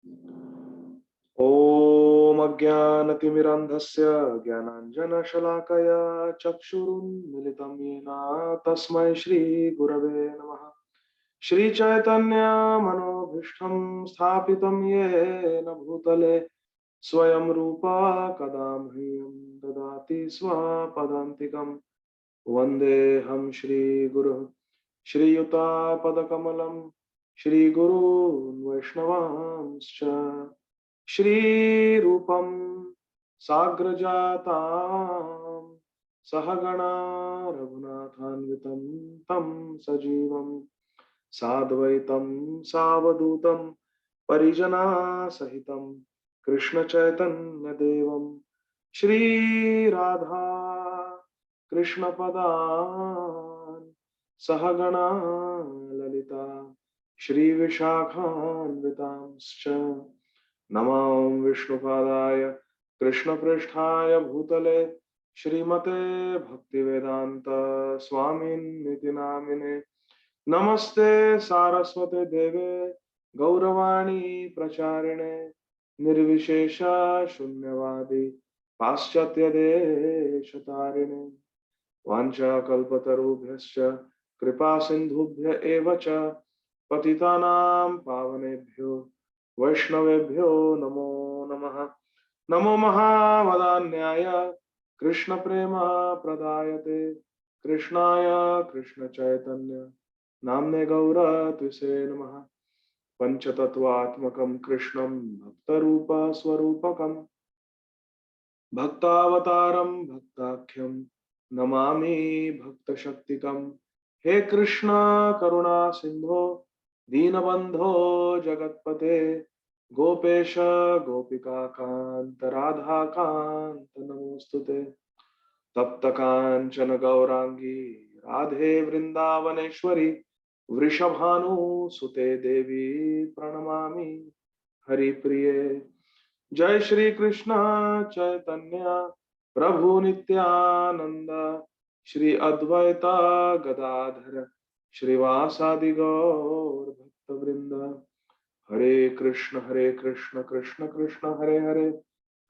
ॐ अज्ञानतिमिरन्धस्य ज्ञानाञ्जनशलाकया चक्षुरुन्मिलितं येन तस्मै श्रीगुरवे नमः। श्रीचैतन्यमनोभीष्टं स्थापितं येन भूतले स्वयं रूपा कदा मह्यं ददाति स्वपदान्तिकं। वन्देऽहं श्रीगुरुः श्रीयुतापदकमलं श्रीगुरून् वैष्णवांश्च श्रीरूपं साग्रजातां सहगणा रघुनाथान्वितं तं सजीवं साद्वैतं सावधूतं परिजनासहितं कृष्णचैतन्यदेवं श्रीराधा कृष्णपदान् सहगणा ललिता श्रीविशाखान्वितांश्च नमो विष्णुपादाय कृष्णपृष्ठाय भूतले श्रीमते भक्तिवेदांत स्वामिन्निति नामिने नमस्ते सारस्वते देवे गौरवाणी प्रचारिणे निर्विशेष शून्यवादी पाश्चात्य देशतारिणे वाञ्छाकल्पतरुभ्यश्च कृपा सिन्धुभ्य एव च पतितानां पावनेभ्यो वैष्णवेभ्यो नमो नमः। नमो महावदान्याय कृष्ण प्रेम प्रदायते कृष्णाय कृष्ण चैतन्य नाम्ने गौरत्विषे नमः। पंचतत्वात्मकं कृष्णं भक्तरूप स्वरूपकं भक्तावतारं भक्ताख्यं नमामि भक्तशक्तिकं। हे कृष्ण करुणा सिंधो दीनबंधो जगत्पते गोपेश गोपिका कांत राधा कांत नमोस्तुते। तप्त कांचन गौरांगी राधे वृंदावनेश्वरी वृषभानुसुते देवी प्रणमामि हरिप्रिये। जय श्री कृष्ण चैतन्य प्रभु नित्यानंद श्री अद्वैता गदाधर श्रीवासादि गौर भक्तवृंद। हरे कृष्ण कृष्ण कृष्ण हरे हरे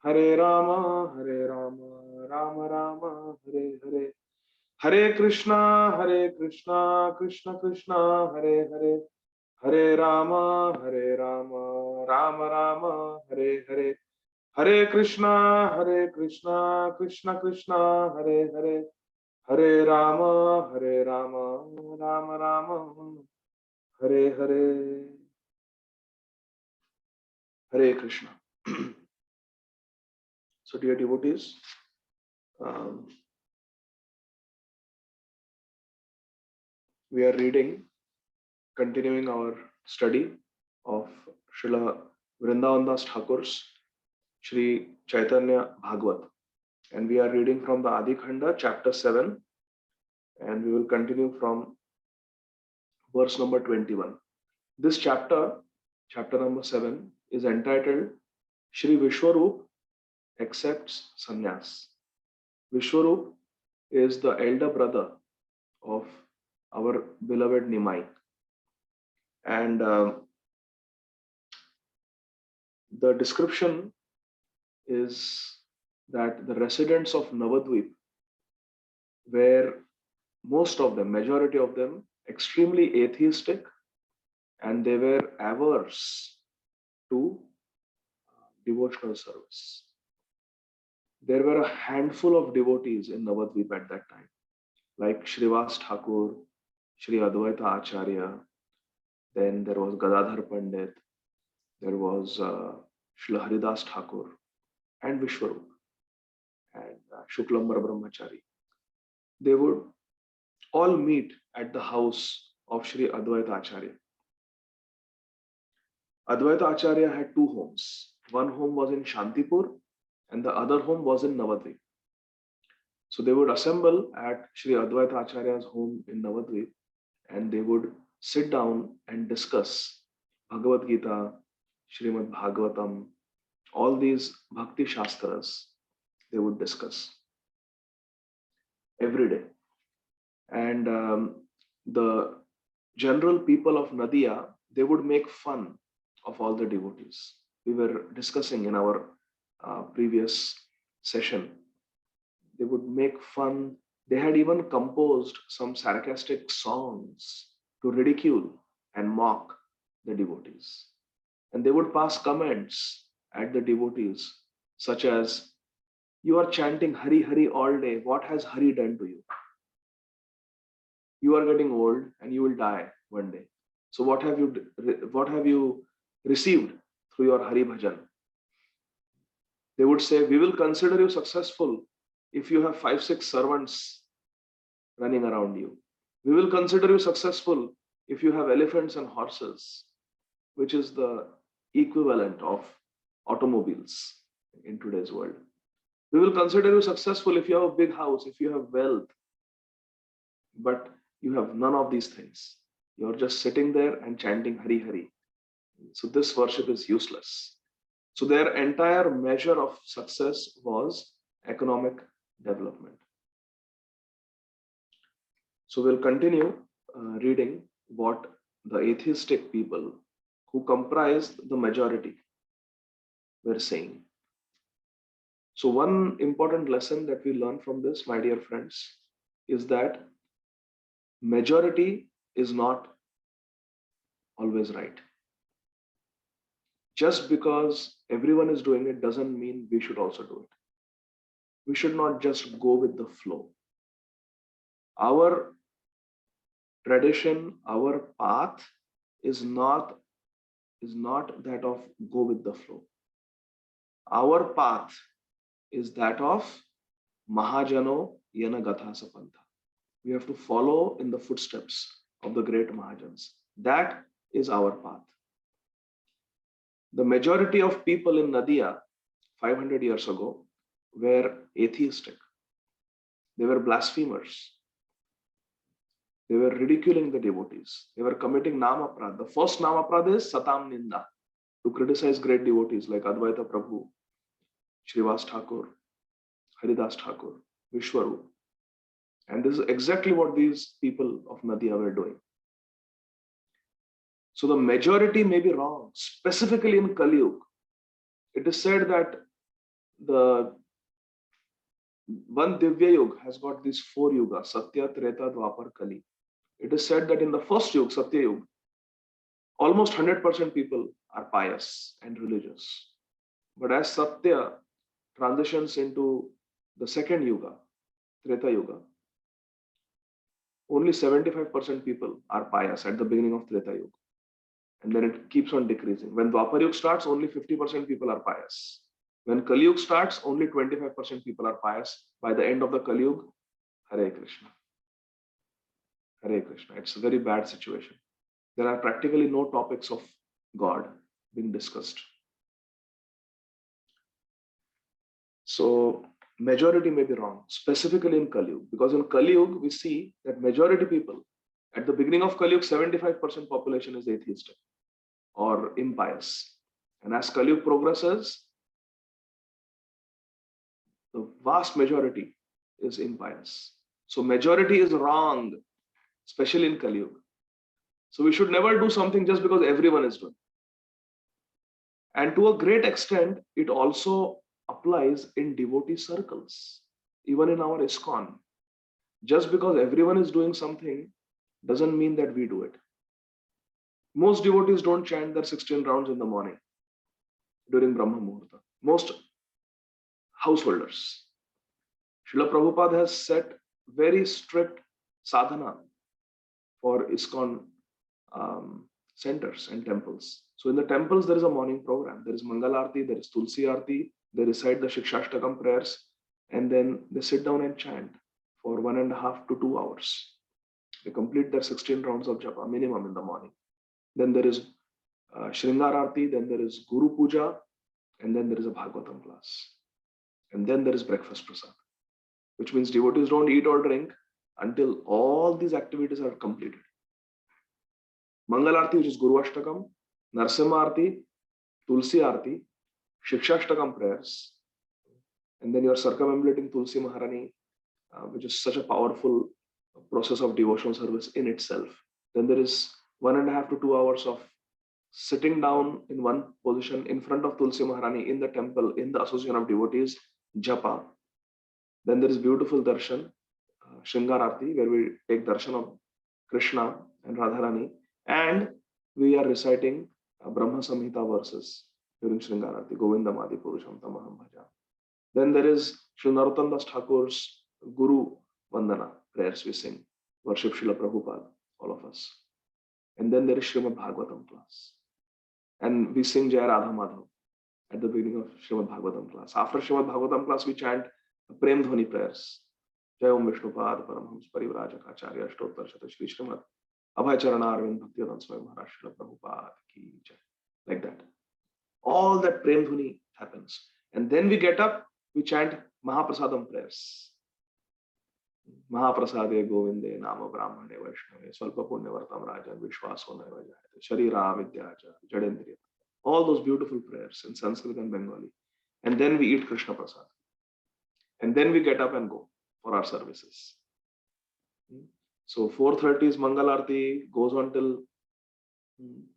हरे राम राम राम हरे हरे। हरे कृष्णा कृष्ण कृष्ण हरे हरे हरे राम राम राम हरे हरे। हरे Krishna Krishna Krishna Hare Hare Hare Ram Ram Ram Hare Hare. Hare Krishna. So, dear devotees, we are reading, continuing our study of Srila Vrindavan Das Thakur's Sri Chaitanya Bhagavat, and we are reading from the Adi Khanda, chapter 7, and we will continue from verse number 21. This chapter, chapter number 7, is entitled Shri Vishwarup Accepts Sannyas. Vishwarup is the elder brother of our beloved Nimai, and the description is that the residents of Navadvip were, most of them, majority of them, extremely atheistic, and they were averse to devotional service. There were a handful of devotees in Navadvip at that time, like Shrivas Thakur, Shri Advaita Acharya, then there was Gadadhar Pandit, there was Srila Haridas Thakur, and Vishwarup, and Shuklambar Brahmachari. They would all meet at the house of Shri Advaita Acharya. Advaita Acharya had two homes. One home was in Shantipur and the other home was in Navadvip. So they would assemble at Shri Advaita Acharya's home in Navadvip and they would sit down and discuss Bhagavad Gita, Srimad Bhagavatam, all these Bhakti Shastras they would discuss every day. And the general people of Nadia, they would make fun of all the devotees. we were discussing in our previous session. They would make fun. They had even composed some sarcastic songs to ridicule and mock the devotees. And they would pass comments at the devotees, such as, "You are chanting Hari Hari all day. What has Hari done to you? You are getting old and you will die one day. So what have you received through your Hari Bhajan?" They would say, "We will consider you successful if you have 5, 6 servants running around you. We will consider you successful if you have elephants and horses," which is the equivalent of automobiles in today's world. "We will consider you successful if you have a big house, if you have wealth, but you have none of these things. You're just sitting there and chanting Hari Hari. So this worship is useless." So their entire measure of success was economic development. So we'll continue reading what the atheistic people who comprised the majority were saying. So one important lesson that we learn from this, my dear friends, is that majority is not always right. Just because everyone is doing it doesn't mean we should also do it. We should not just go with the flow. Our tradition, our path is not that of go with the flow. Our path is that of Mahajano Yana Gatha Sapantha. We have to follow in the footsteps of the great Mahajans. That is our path. The majority of people in Nadia 500 years ago were atheistic. They were blasphemers. They were ridiculing the devotees. They were committing Namaprad. The first Namaprad is Satam Ninda, to criticize great devotees like Advaita Prabhu, Srivas Thakur, Haridas Thakur, Vishwarup. And this is exactly what these people of Nadia were doing. So the majority may be wrong, specifically in Kali Yuga. It is said that the one Divya Yuga has got these 4 yugas, Satya, Treta, Dwapar, Kali. It is said that in the first Yuga, Satya Yuga, almost 100% people are pious and religious. But as Satya transitions into the second Yuga, Treta Yuga, only 75% people are pious at the beginning of Treta Yuga. And then it keeps on decreasing. When Dwapar Yuga starts, only 50% people are pious. When Kali Yuga starts, only 25% people are pious. By the end of the Kali Yuga, Hare Krishna. Hare Krishna. It's a very bad situation. There are practically no topics of God being discussed. So majority may be wrong, specifically in Kali Yuga, because in Kali Yuga we see that majority people at the beginning of Kali Yuga, 75% population is atheistic or impious, and as Kali Yuga progresses, the vast majority is impious. So majority is wrong, especially in Kali Yuga. So we should never do something just because everyone is doing. And to a great extent, it also applies in devotee circles, even in our ISKCON. Just because everyone is doing something doesn't mean that we do it. Most devotees don't chant their 16 rounds in the morning during Brahma Muhurta. Most householders. Srila Prabhupada has set very strict sadhana for ISKCON centers and temples. So in the temples, there is a morning program. There is Mangal Aarti, there is Tulsi Aarti, they recite the Shikshashtakam prayers, and then they sit down and chant for 1.5 to 2 hours. They complete their 16 rounds of japa minimum in the morning. Then there is Shringar Aarti, then there is Guru Puja, and then there is a Bhagavatam class. And then there is breakfast prasad, which means devotees don't eat or drink until all these activities are completed. Mangal Aarti, which is Guru Ashtakam, Narsimha Aarti, Tulsi Aarti, Shikshashtakam prayers, and then you are circumambulating Tulsi Maharani, which is such a powerful process of devotional service in itself. Then there is 1.5 to 2 hours of sitting down in one position in front of Tulsi Maharani in the temple, in the association of devotees, japa. Then there is beautiful darshan, Shringar Aarti, where we take darshan of Krishna and Radharani, and we are reciting Brahma Samhita verses during Shringar Aarti, Govindam Adi Purusham Tamaham Bhaja. Then there is Sri Narottam Das Thakur's Guru Vandana prayers we sing, worship Srila Prabhupada, all of us. And then there is Srimad Bhagavatam class. And we sing Jai Radha Madhav at the beginning of Srimad Bhagavatam class. After Srimad Bhagavatam class, we chant Prem Dhwani prayers. Jai Om Vishnupad Paramhams Parivrajaka Acharya Ashtottar Shata Shri Srimad Abhay Charana Arvind Bhaktivedanta Swami Maharaj Srila Prabhupada Ki Jai. Like that. All that Prem Dhwani happens. And then we get up, we chant Mahaprasadam prayers. Mahaprasade Govinde Nama Brahmane Vaishnave Svalpa Punyavartam Rajan Vishwaso Naiva Jayate Sharira Vidyaja Jadendriya. All those beautiful prayers in Sanskrit and Bengali. And then we eat Krishna Prasad. And then we get up and go for our services. So 4:30 is Mangal Aarti, goes on till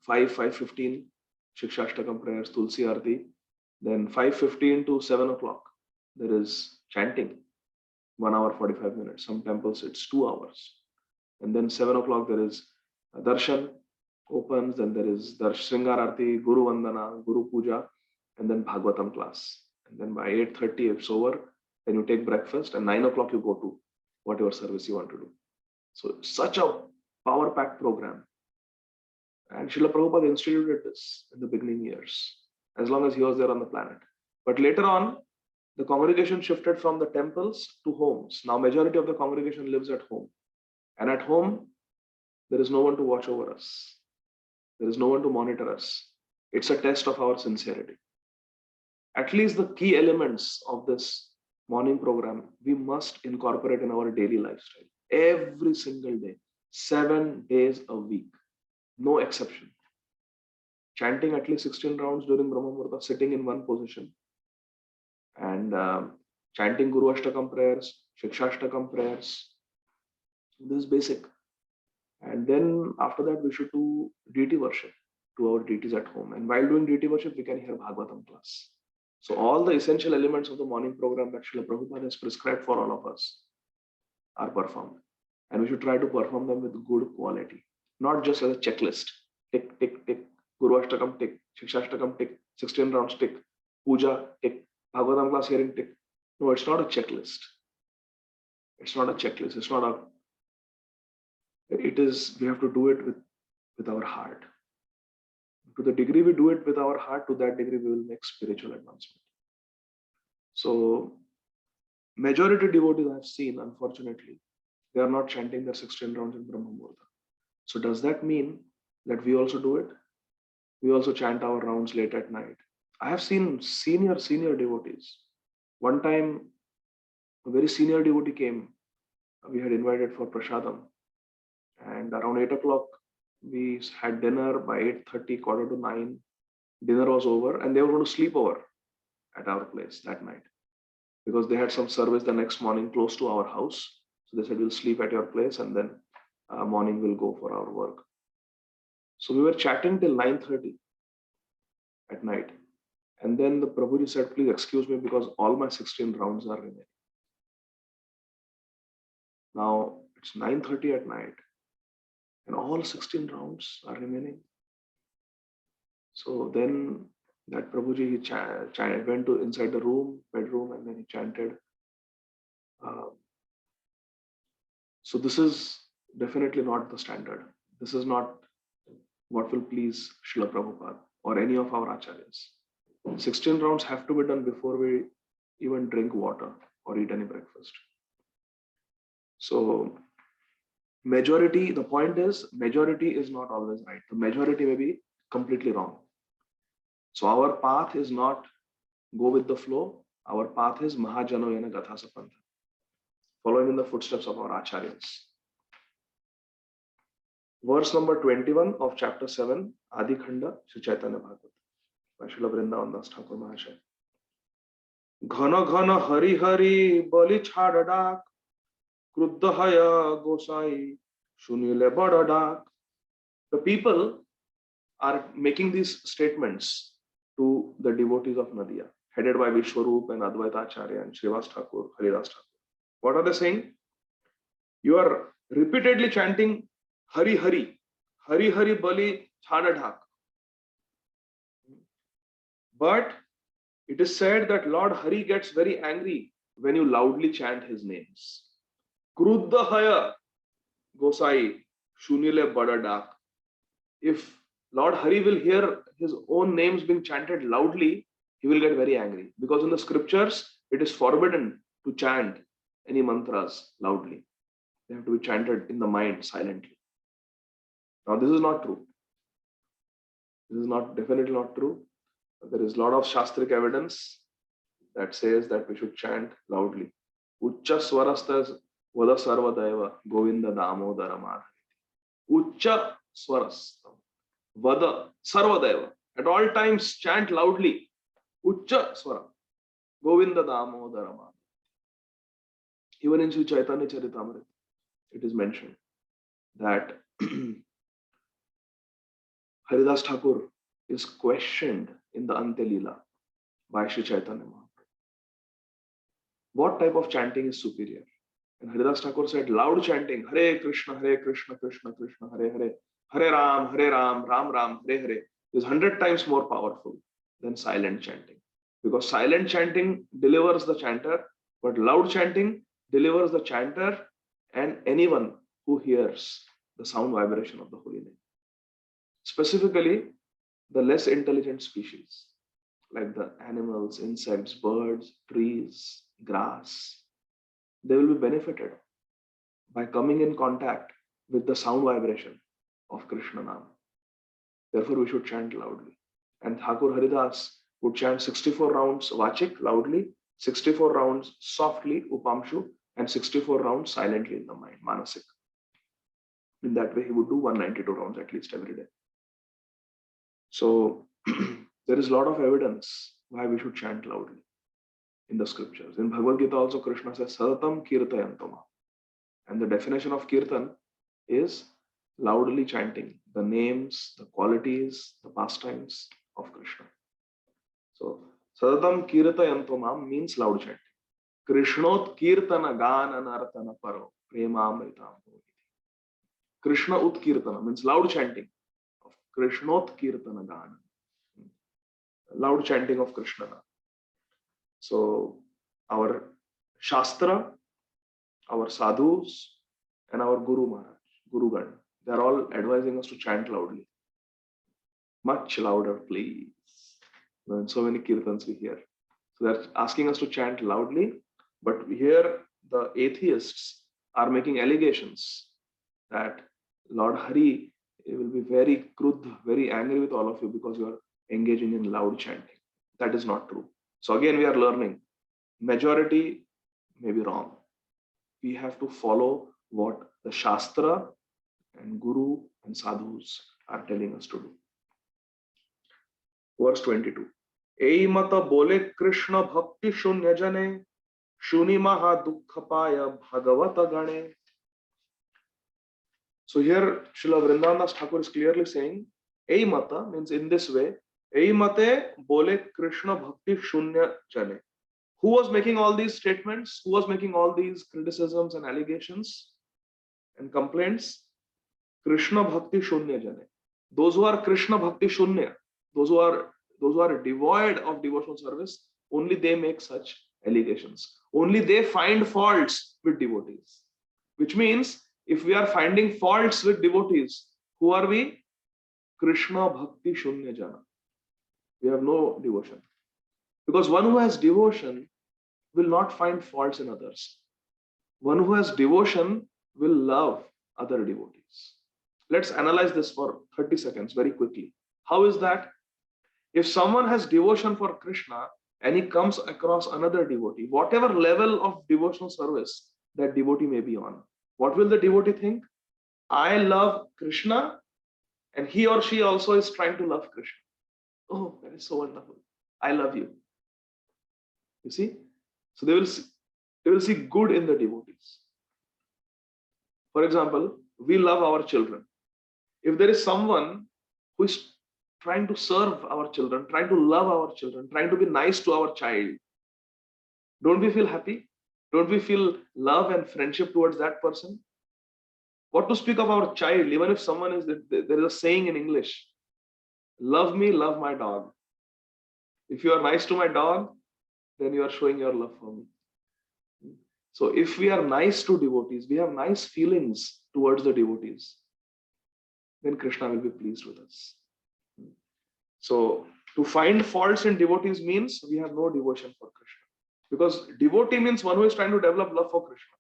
5:15, Shikshashtakam prayers, Tulsi Aarti. Then 5:15 to 7 o'clock, there is chanting, 1 hour 45 minutes. Some temples it's 2 hours. And then 7 o'clock there is darshan opens, then there is Shringar Aarti, Guru Vandana, Guru Puja, and then Bhagavatam class. And then by 8:30 it's over. Then you take breakfast, and 9 o'clock you go to whatever service you want to do. So such a power-packed program. And Srila Prabhupada instituted this in the beginning years, as long as he was there on the planet. But later on, the congregation shifted from the temples to homes. Now majority of the congregation lives at home. And at home, there is no one to watch over us. There is no one to monitor us. It's a test of our sincerity. At least the key elements of this morning program, we must incorporate in our daily lifestyle. Every single day, 7 days a week, no exception. Chanting at least 16 rounds during Brahma Muhurta, sitting in one position, and chanting Guru Ashtakam prayers, Shikshashtakam prayers. This is basic. And then after that, we should do deity worship to our deities at home. And while doing deity worship, we can hear Bhagavatam class. So all the essential elements of the morning program that Srila Prabhupada has prescribed for all of us are performed. And we should try to perform them with good quality, not just as a checklist. Tick, tick, tick. Guru Ashtakam, tick. Shikshashtakam, tick. 16 rounds, tick. Puja, tick. Bhagavatam class hearing, tick. No, it's not a checklist. It's not a checklist. It's not a... It is, we have to do it with our heart. To the degree we do it with our heart, to that degree we will make spiritual advancement. So, majority devotees I have seen, unfortunately, they are not chanting their 16 rounds in Brahma Muhurta. So does that mean that we also do it? We also chant our rounds late at night. I have seen senior devotees. One time, a very senior devotee came. We had invited for prasadam. And around 8 o'clock, we had dinner. By 8:30, quarter to 9, dinner was over, and they were going to sleep over at our place that night because they had some service the next morning close to our house. So they said, we'll sleep at your place, and then morning we'll go for our work. So we were chatting till 9:30 at night. And then the Prabhuji said, please excuse me because all my 16 rounds are remaining. Now it's 9:30 at night and all 16 rounds are remaining. So then that Prabhuji, he went to inside the bedroom, and then he chanted. So this is definitely not the standard. This is not what will please Srila Prabhupada or any of our acharyas. 16 rounds have to be done before we even drink water or eat any breakfast. So majority, the point is, majority is not always right. The majority may be completely wrong. So our path is not go with the flow. Our path is Mahajano Yana Gatha Sapantha, following in the footsteps of our acharyas. Verse number 21 of chapter 7, Adi Khanda, Sri Chaitanya Bhagavat, by Srila Vrindavan Das Thakur Mahasaya. Ghana Ghana Hari Hari Bali Chhada Dak, Kruddha Haya Gosai, Shunile Bada Dak. The people are making these statements to the devotees of Nadia, headed by Vishwarup and Advaita Acharya and Srivas Thakur, Haridas Thakur. What are they saying? You are repeatedly chanting Hari Hari, Hari Hari Bali Chhadadhak. But it is said that Lord Hari gets very angry when you loudly chant his names. Kruddha Haya Gosai Shunile Badadak. If Lord Hari will hear his own names being chanted loudly, he will get very angry. Because in the scriptures, it is forbidden to chant any mantras loudly. They have to be chanted in the mind silently. Now, this is not true. This is definitely not true. There is a lot of Shastric evidence that says that we should chant loudly. Uccha swarastas vada sarvadaiva govinda damodara madhava. Uccha swarastam vada sarvadaiva. At all times chant loudly. Uccha swara govinda damodara madhava. Even in Sri Chaitanya Charitamrita, it is mentioned that Haridas Thakur is questioned in the Antelila by Sri Chaitanya Mahaprabhu. What type of chanting is superior? And Haridas Thakur said, loud chanting, Hare Krishna, Krishna Krishna, Hare Hare, Hare Ram, Ram Ram, Hare Hare, is 100 times more powerful than silent chanting. Because silent chanting delivers the chanter, but loud chanting delivers the chanter and anyone who hears the sound vibration of the holy name. Specifically, the less intelligent species, like the animals, insects, birds, trees, grass, they will be benefited by coming in contact with the sound vibration of Krishna Nam. Therefore, we should chant loudly. And Thakur Haridas would chant 64 rounds Vachik loudly, 64 rounds softly, Upamshu, and 64 rounds silently in the mind, Manasik. In that way, he would do 192 rounds at least every day. So there is a lot of evidence why we should chant loudly in the scriptures. In Bhagavad Gita also Krishna says, Sadatam Kirtayantama. And the definition of Kirtan is loudly chanting the names, the qualities, the pastimes of Krishna. So Sadatam Kirtayantama means loud chanting. Krishnot Kirtana Gana Nartana Paro Premamritam. Krishna Utkirtana means loud chanting. Krishnot Kirtana Gana. Loud chanting of Krishna. So our Shastra, our sadhus, and our Guru Maharaj, Guru Gan, they are all advising us to chant loudly. Much louder, please. And so many kirtans we hear. So they're asking us to chant loudly, but here the atheists are making allegations that Lord Hari will be very krudh, very angry with all of you because you are engaging in loud chanting. That is not true. So again, we are learning. Majority may be wrong. We have to follow what the Shastra and Guru and Sadhus are telling us to do. Verse 22. Ei mata bole Krishna bhakti shunya jane shuni maha dukkha paya bhagavata gane. So here Srila Vrindavan Das Thakur is clearly saying, Ei mata means in this way, Ei mate bole Krishna bhakti shunya jane. Who was making all these statements? Who was making all these criticisms and allegations and complaints? Krishna bhakti shunya jane. Those who are Krishna bhakti shunya, those who are devoid of devotional service, only they make such allegations. Only they find faults with devotees. Which means, if we are finding faults with devotees, who are we? Krishna bhakti shunya jana. We have no devotion. Because one who has devotion will not find faults in others. One who has devotion will love other devotees. Let's analyze this for 30 seconds very quickly. How is that? If someone has devotion for Krishna and he comes across another devotee, whatever level of devotional service that devotee may be on, what will the devotee think? I love Krishna and he or she also is trying to love Krishna. Oh, that is so wonderful. I love you. You see? So they will see good in the devotees. For example, we love our children. If there is someone who is trying to serve our children, trying to love our children, trying to be nice to our child, don't we feel happy? Don't we feel love and friendship towards that person? What to speak of our child? Even if someone is, there is a saying in English, love me, love my dog. If you are nice to my dog, then you are showing your love for me. So if we are nice to devotees, we have nice feelings towards the devotees, then Krishna will be pleased with us. So to find faults in devotees means we have no devotion for Krishna. Because devotee means one who is trying to develop love for Krishna.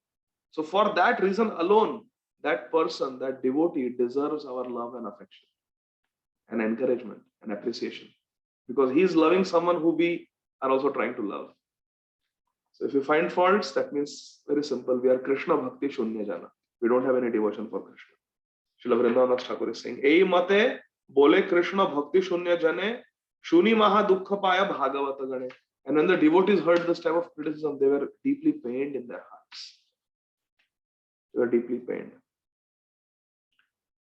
So for that reason alone, that person, that devotee deserves our love and affection and encouragement and appreciation. Because he is loving someone who we are also trying to love. So if you find faults, that means very simple. We are Krishna Bhakti Shunya Jana. We don't have any devotion for Krishna. Srila Vrindavan Thakur is saying, Ei mate bole Krishna Bhakti Shunya Jane Shuni Maha Dukkha Paya Bhagavata Gane. And when the devotees heard this type of criticism, they were deeply pained in their hearts. They were deeply pained.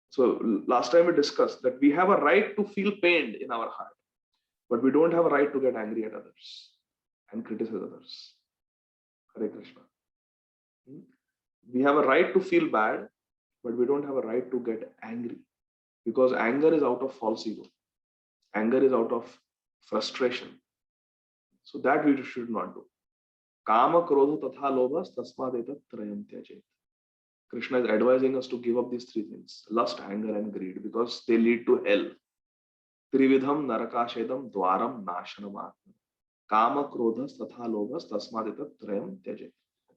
So last time we discussed that we have a right to feel pained in our heart, but we don't have a right to get angry at others and criticize others. Hare Krishna. We have a right to feel bad, but we don't have a right to get angry, because anger is out of false ego. Anger is out of frustration. So that we should not do. Kama, krodha, tatha, lobhas, tasmad etat trayam tyajet. Krishna is advising us to give up these three things: lust, anger, and greed, because they lead to hell. Trividham narakashedam dwaram nashanam atma. Kama, krodhas, tatha, lobhas, tasmad etat trayam tyajet.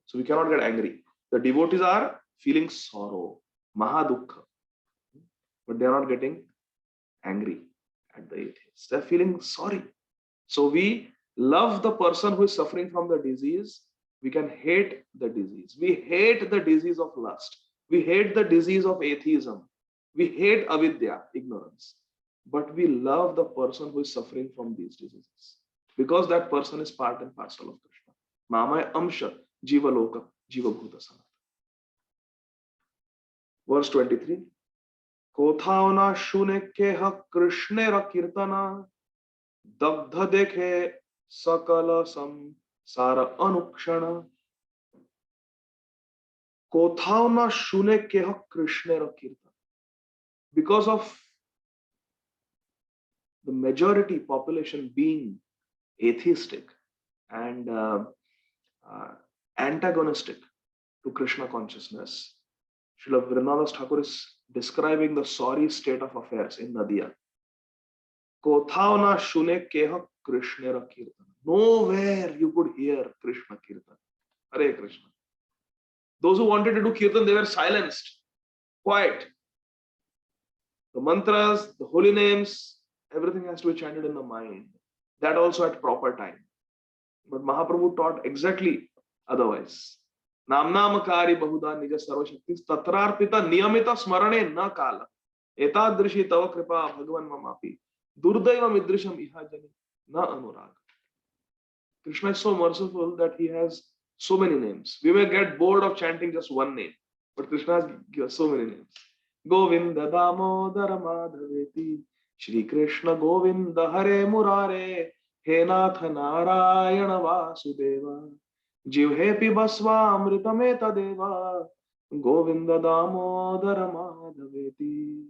So we cannot get angry. The devotees are feeling sorrow, mahadukha, but they are not getting angry at the atheists. They are feeling sorry. So we love the person who is suffering from the disease. We can hate the disease. We hate the disease of lust. We hate the disease of atheism. We hate avidya, ignorance. But we love the person who is suffering from these diseases, because that person is part and parcel of Krishna. Mamaya amsha jiva loka jiva bhuta sanat. Verse 23. Kothao na shune keha krishnera kirtana dagdha dekhe sakala samsara anukshana. Kothao na shune keha krishnera kirtana. Because of the majority population being atheistic and antagonistic to Krishna consciousness, Srila Vrindavan Thakur is describing the sorry state of affairs in Nadia. Kothao na shune keha krishnera kirtan. Nowhere you could hear Krishna kirtan. Hare Krishna. Those who wanted to do kirtan, they were silenced, quiet. The mantras, the holy names, everything has to be chanted in the mind. That also at proper time. But Mahaprabhu taught exactly otherwise. Namnamakari bahuda nija sarvashakti tatrarpita niyamita smarane na kala. Etadrishi tava kripa bhagavan mamapi. Durdaiva midrisham ihajani na anurag. Krishna is so merciful that he has so many names. We may get bored of chanting just one name, but Krishna has given so many names. Govinda Damodara Madhaveti Shri Krishna Govinda Hare Murare He Nath Narayana Vasudeva Jivhe Pibasva Amritameta Deva Govinda Damodara Madhaveti.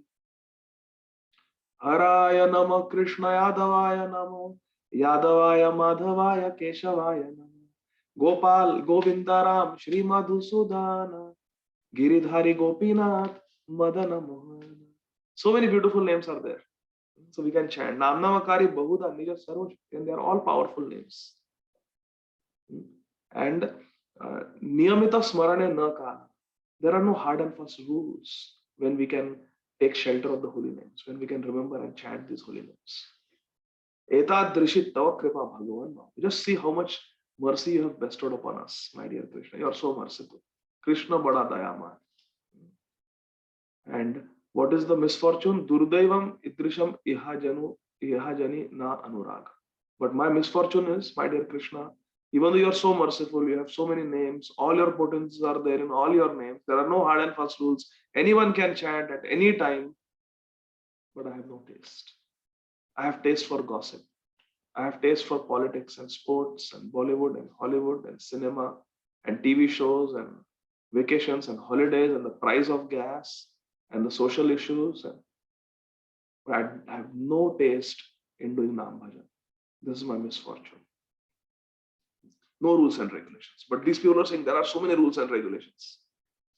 Haraya Nama Krishna Yadavaya Namo Yadavaya Madhavaya Keshavaya Namo Gopal Govinda Ram Shri Madhusudana Giridhari Gopinath Madana Mohan. So many beautiful names are there. So we can chant Namnamakari Bahuda Nija Sarvaj, and they are all powerful names. And Niyamita Smarane Na Kala. There are no hard and fast rules when we can take shelter of the holy names, when we can remember and chant these holy names. Etadrishi Tava Kripa Bhagavan. Just see how much mercy you have bestowed upon us, my dear Krishna. You are so merciful. Krishna Bada Dayaman. And what is the misfortune? Durdaivam idrisham ihajani na anurag. But my misfortune is, my dear Krishna, even though you are so merciful, you have so many names, all your potencies are there in all your names. There are no hard and fast rules. Anyone can chant at any time, but I have no taste. I have taste for gossip. I have taste for politics and sports and Bollywood and Hollywood and cinema and TV shows and vacations and holidays and the price of gas and the social issues. And I have no taste in doing Nam Bhajan. This is my misfortune. No rules and regulations. But these people are saying there are so many rules and regulations.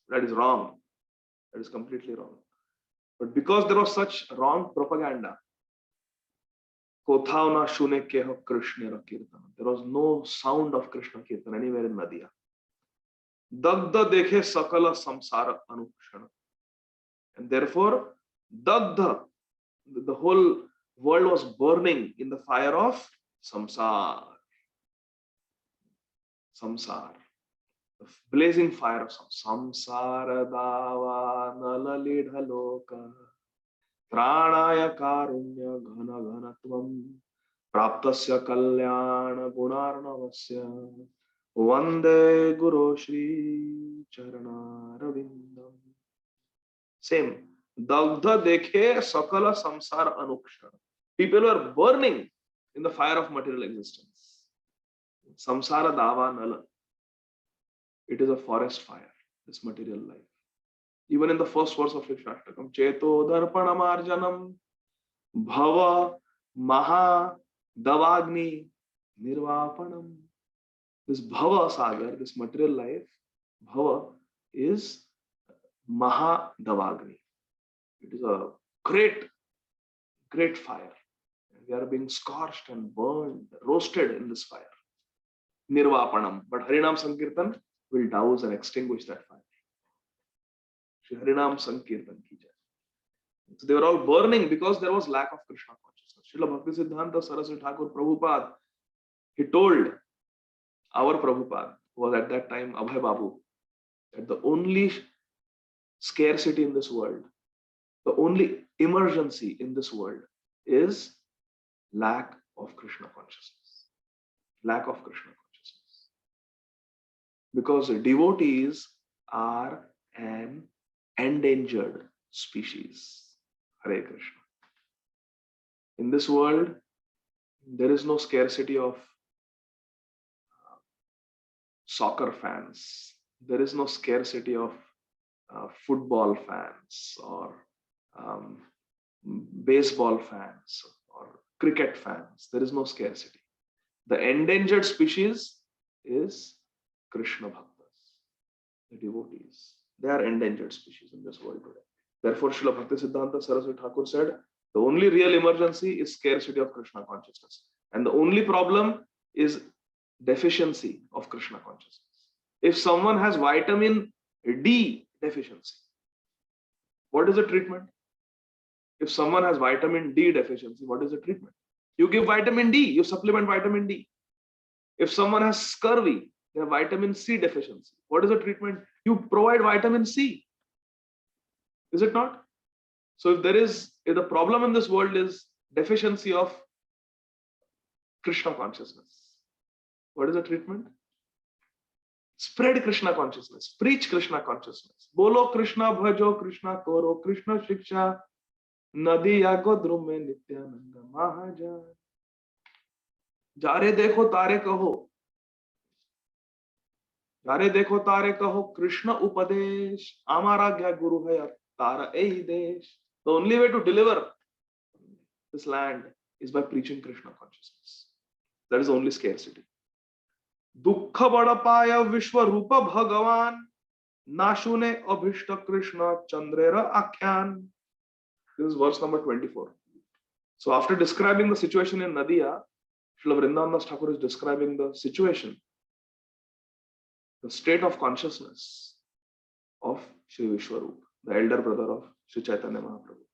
That is wrong. That is completely wrong. But because there was such wrong propaganda, there was no sound of Krishna Kirtan anywhere in Nadia. Dagda dekhe sakala samsara anukshana. And therefore, Dagda, the whole world was burning in the fire of samsara. Samsara. The blazing fire of samsara dava nalalidha loka. Pranaya karunya ghana ghanatvam praptasya kalyana gunarnavasya vande guru shri charana ravindam. Same. Dagdha dekhe sakala samsara anukshana. People were burning in the fire of material existence. Samsara dava nala. It is a forest fire, this material life. Even in the first verse of Shashtakam, Cheto Darpana Marjanam Bhava Maha Davagni Nirvapanam. This Bhava Sagar, this material life, Bhava is Maha Davagni. It is a great, great fire. We are being scorched and burned, roasted in this fire. Nirvapanam. But Harinam Sankirtan will douse and extinguish that fire. Shri Harinam Sankirtan ki jai. So they were all burning because there was lack of Krishna consciousness. Srila Bhaktisiddhanta Saraswati Thakur Prabhupada, he told our Prabhupada, who was at that time Abhay Babu, that the only scarcity in this world, the only emergency in this world is lack of Krishna consciousness. Lack of Krishna consciousness. Because devotees are an endangered species. Hare Krishna. In this world, there is no scarcity of soccer fans. There is no scarcity of football fans or baseball fans or cricket fans. There is no scarcity. The endangered species is Krishna Bhaktas, the devotees. They are endangered species in this world today. Therefore, Srila Bhaktisiddhanta Saraswati Thakur said, the only real emergency is scarcity of Krishna consciousness. And the only problem is deficiency of Krishna consciousness. If someone has vitamin D deficiency, what is the treatment? If someone has vitamin D deficiency, what is the treatment? You give vitamin D, you supplement vitamin D. If someone has scurvy, they have vitamin C deficiency. What is the treatment? You provide vitamin C. Is it not? So if the problem in this world is deficiency of Krishna consciousness, what is the treatment? Spread Krishna consciousness, preach Krishna consciousness. Bolo Krishna bhajo Krishna koro Krishna shiksha nadiya godrum mein nityananda mahaja. Jare dekho tare kaho. Jare dekho tare kaho Krishna upadesh. Amara gya guru hai tara ehi desh. The only way to deliver this land is by preaching Krishna consciousness. That is only scarcity. Dukkha bada paya Vishwarupa Bhagavan Nashune Abhishta Krishna Chandrera Akhyan. This is verse number 24. So after describing the situation in Nadia, Srila Vrindavan Das Thakur is describing the situation, the state of consciousness of Shri Vishwarupa, the elder brother of Shri Chaitanya Mahaprabhu.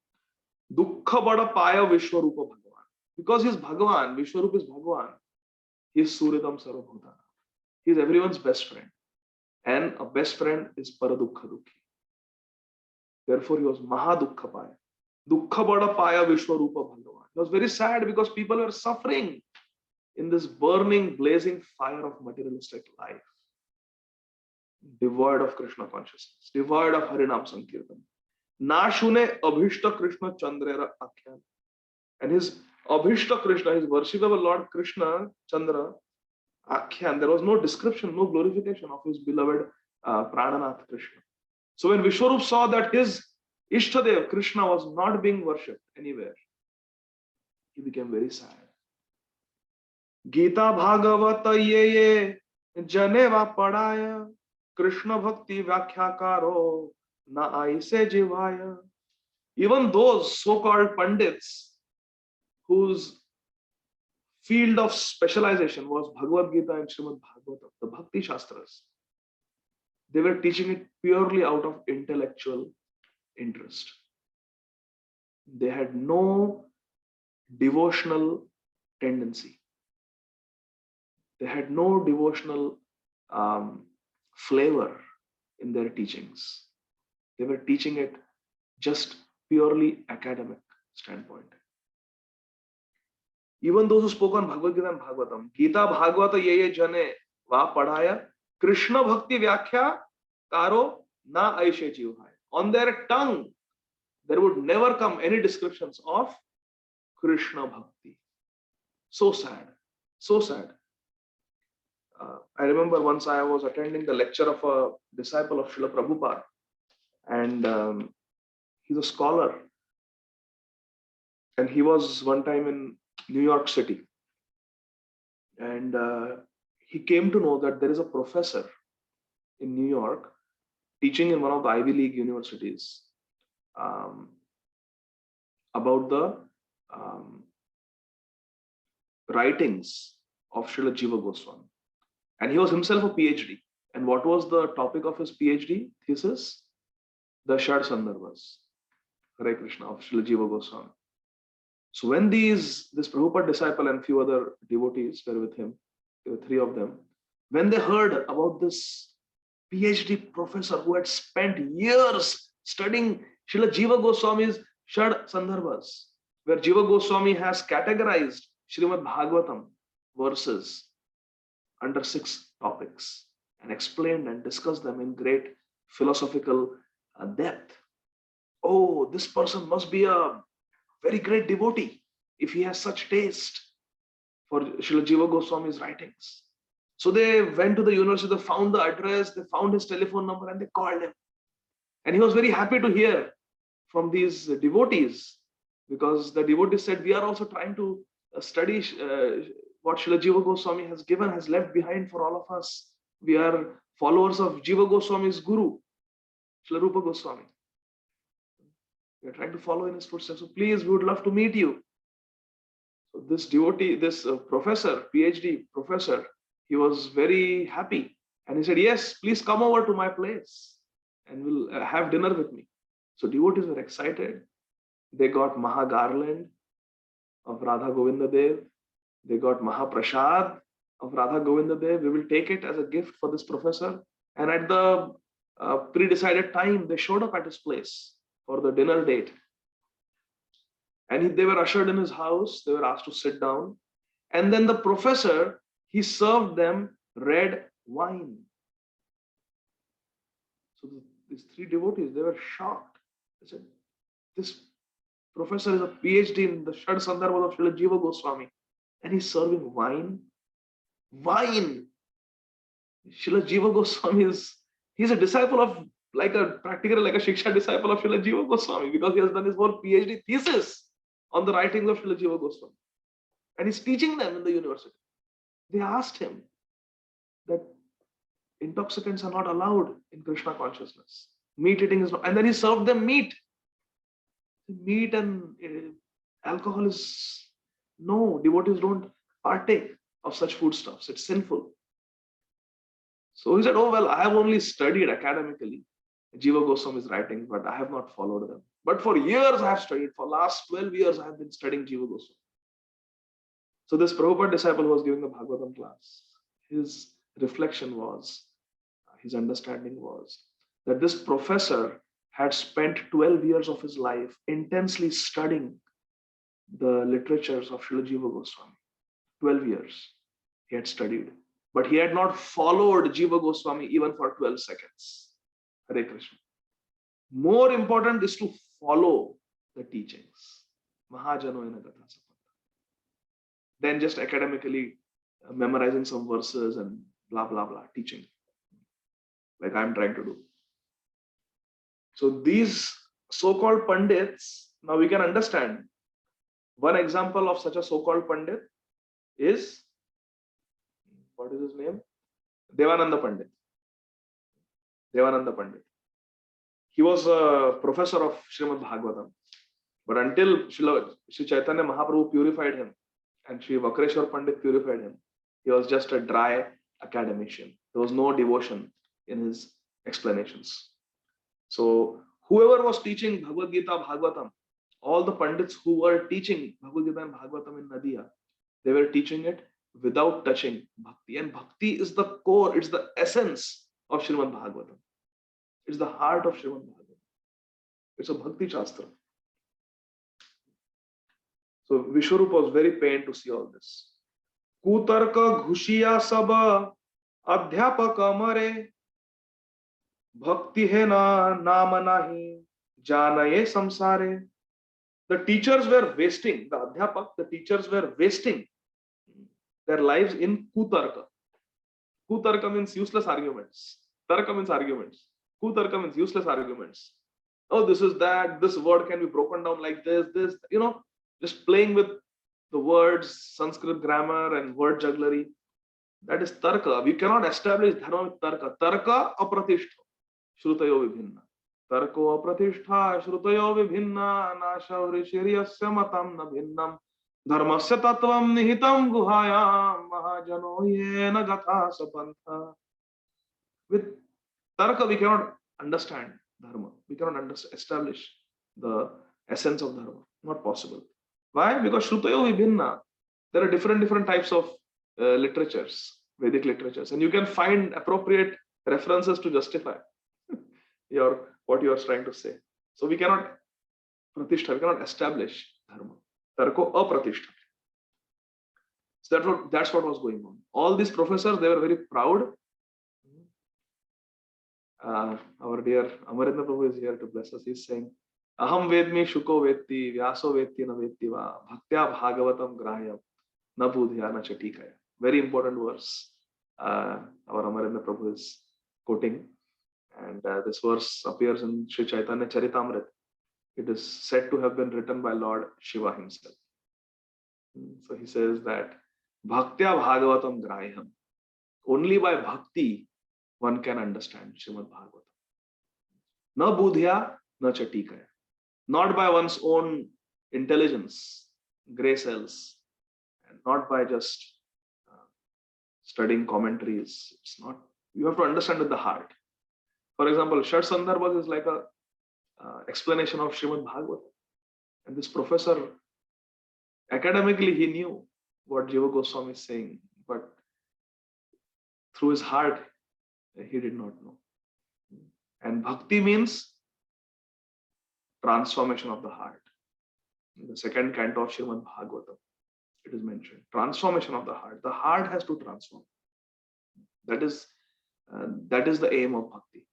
Dukkha bada paya Vishwarupa Bhagavan. Because he is Bhagavan, Vishwarupa is Bhagavan. He is Suridam Sarvabhutana. He is everyone's best friend. And a best friend is Paradukha Dukhi. Therefore, he was Mahadukha Paya. Dukkha Bada Paya Vishwarupa Bhagavan. He was very sad because people were suffering in this burning, blazing fire of materialistic life. Devoid of Krishna consciousness, devoid of Harinam Sankirtan. Nashune Abhishta Krishna Chandrera Akhyan. And his Abhishta Krishna, his worshipable Lord Krishna, Chandra, Akhyan, there was no description, no glorification of his beloved Prananath Krishna. So when Vishwarup saw that his Ishtadev Krishna was not being worshipped anywhere, he became very sad. Gita Bhagavata ye janeva padaya Krishna bhakti vyakhyakaro na aise jivaya. Even those so-called pandits whose field of specialization was Bhagavad Gita and Srimad Bhagavatam, the Bhakti Shastras, they were teaching it purely out of intellectual interest. They had no devotional tendency. They had no devotional flavor in their teachings. They were teaching it just purely academic standpoint. Even those who spoke on Bhagavad Gita and Bhagavatam, Gita Bhagavata ye jane va padhaya Krishna bhakti vyakhya karo na aishe jivhaya. On their tongue, there would never come any descriptions of Krishna bhakti. So sad, so sad. I remember once I was attending the lecture of a disciple of Srila Prabhupada, and he's a scholar, and he was one time in New York City, and he came to know that there is a professor in New York teaching in one of the Ivy League universities about the writings of Srila Jiva Goswami. And he was himself a PhD. And what was the topic of his PhD thesis? The Shad Sandarbhas, Hare Krishna, of Srila Jiva Goswami. So when this Prabhupada disciple and few other devotees were with him, there were 3 of them, when they heard about this PhD professor who had spent years studying Srila Jiva Goswami's Shad Sandarbhas, where Jiva Goswami has categorized Srimad Bhagavatam verses under 6 topics and explained and discussed them in great philosophical depth. Oh, this person must be a very great devotee if he has such taste for Srila Jiva Goswami's writings. So they went to the university, they found the address, they found his telephone number, and they called him. And he was very happy to hear from these devotees, because the devotees said, we are also trying to study what Srila Jiva Goswami has given, has left behind for all of us. We are followers of Jiva Goswami's guru, Srila Rupa Goswami. We are trying to follow in his footsteps. So please, we would love to meet you. So this devotee, this professor, PhD professor, he was very happy. And he said, yes, please come over to my place and we'll have dinner with me. So devotees were excited. They got Maha Garland of Radha Govinda Dev. They got Mahaprasad of Radha Govinda Dev. We will take it as a gift for this professor. And at the pre-decided time, they showed up at his place for the dinner date. And they were ushered in his house. They were asked to sit down. And then the professor, he served them red wine. So these 3 devotees, they were shocked. They said, this professor is a PhD in the Shad Sandarbhas of Srila Jiva Goswami, and he's serving wine. Wine! Srila Jiva Goswami he's a disciple of, practically like a Shiksha disciple of Srila Jiva Goswami, because he has done his whole PhD thesis on the writings of Srila Jiva Goswami. And he's teaching them in the university. They asked him that intoxicants are not allowed in Krishna consciousness. Meat eating is not, and then he served them meat. Meat and alcohol is, no, devotees don't partake of such foodstuffs. It's sinful. So he said, oh, well, I have only studied academically Jiva Goswami's writings, but I have not followed them. But for years I have studied. For last 12 years I have been studying Jiva Goswami. So this Prabhupada disciple was giving a Bhagavatam class. His reflection was, his understanding was, that this professor had spent 12 years of his life intensely studying the literatures of Srila Jiva Goswami. 12 years he had studied, but he had not followed Jiva Goswami even for 12 seconds. Hare Krishna. More important is to follow the teachings. Mahajano ena gatha sapanta. than just academically memorizing some verses and blah blah blah teaching, like I'm trying to do. So these so-called pandits, now we can understand. One example of such a so-called pandit is, what is his name? Devananda Pandit. Devananda Pandit. He was a professor of Srimad Bhagavatam. But until Sri Chaitanya Mahaprabhu purified him and Sri Vakreshwar Pandit purified him, he was just a dry academician. There was no devotion in his explanations. So whoever was teaching Bhagavad Gita, Bhagavatam, all the Pandits who were teaching Bhagavad Gita and Bhagavatam in Nadia, they were teaching it without touching Bhakti. And Bhakti is the core, it's the essence of Srimad Bhagavatam. It's the heart of Srimad Bhagavatam. It's a Bhakti Shastra. So Vishwarup was very pained to see all this. Kutarka Ghushiya Saba Adhyapak Amare Bhakti Hai na Nama Nahi Janaye Samsare. The teachers were wasting, the Adhyapak, the teachers were wasting their lives in Kutarka. Kutarka means useless arguments. Tarka means arguments. Kutarka means useless arguments. Oh, this is that, this word can be broken down like this, just playing with the words, Sanskrit grammar and word jugglery. That is tarka. We cannot establish dharma with tarka. Tarka apratishta, shrutayo vibhinna. Tarko apratishta, shrutayo vibhinna, nasha vrishiriyasya matam na bhinnam. Dharmasya tattvam nihitam guhayam, mahajano yena gatha sapantha. With tarka, we cannot understand dharma. We cannot establish the essence of dharma. Not possible. Why? Because Shrutayo Vibhinna. There are different types of literatures, Vedic literatures, and you can find appropriate references to justify what you are trying to say. So we cannot pratishtha, we cannot establish dharma. Tarko apratishta. So that's what was going on. All these professors, they were very proud. Our dear Amarendra Prabhu is here to bless us. He's saying, Aham vedmi shuko vetti, vyaso vetti na vetti va, bhaktya bhagavatam grahya, na budhya na chatikaya. Very important verse. Our Amarendra Prabhu is quoting. And this verse appears in Sri Chaitanya Charitamrita. It is said to have been written by Lord Shiva himself. So he says that bhaktya bhagavatam grahyam. Only by bhakti one can understand Srimad Bhagavatam. Na budhya na chatikaya. Not by one's own intelligence, gray cells, and not by just studying commentaries. It's not. You have to understand with the heart. For example, Shad Sandarbhas is like a explanation of Srimad Bhagavatam. And this professor, academically, he knew what Jiva Goswami is saying, but through his heart, he did not know. And bhakti means transformation of the heart. In the second canto of Srimad Bhagavatam, it is mentioned. Transformation of the heart. The heart has to transform. That is the aim of bhakti.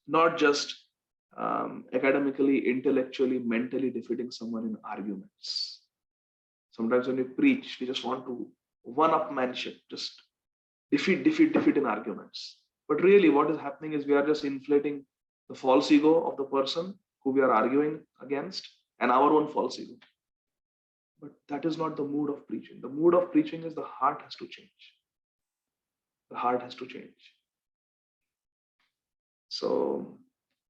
Not just academically, intellectually, mentally defeating someone in arguments. Sometimes when we preach, we just want to one-upmanship, just defeat in arguments. But really what is happening is we are just inflating the false ego of the person who we are arguing against and our own false ego. But that is not the mood of preaching. The mood of preaching is the heart has to change. The heart has to change. So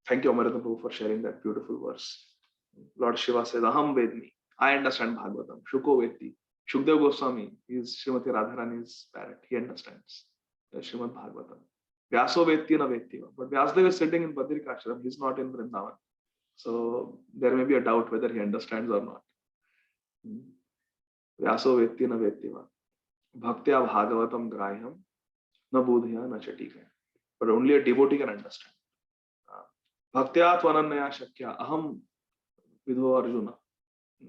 thank you, Amarendra Prabhu, for sharing that beautiful verse. Lord Shiva says, Aham Vedmi. I understand Bhagavatam. Shuko Vetti. Shukdev Goswami is Srimati Radharani's parrot. He understands Srimad Bhagavatam. Vyaso Vetti na Vetti. But Vyasdev is sitting in Badrikashram. He's not in Vrindavan. So there may be a doubt whether he understands or not. Vyaso Vetti na Vetti. Bhaktya Bhagavatam Grahyam na Budhya na Chatikaya. But only a devotee can understand. Bhaktya Tvanannaya Shakya Aham Vidho Arjuna.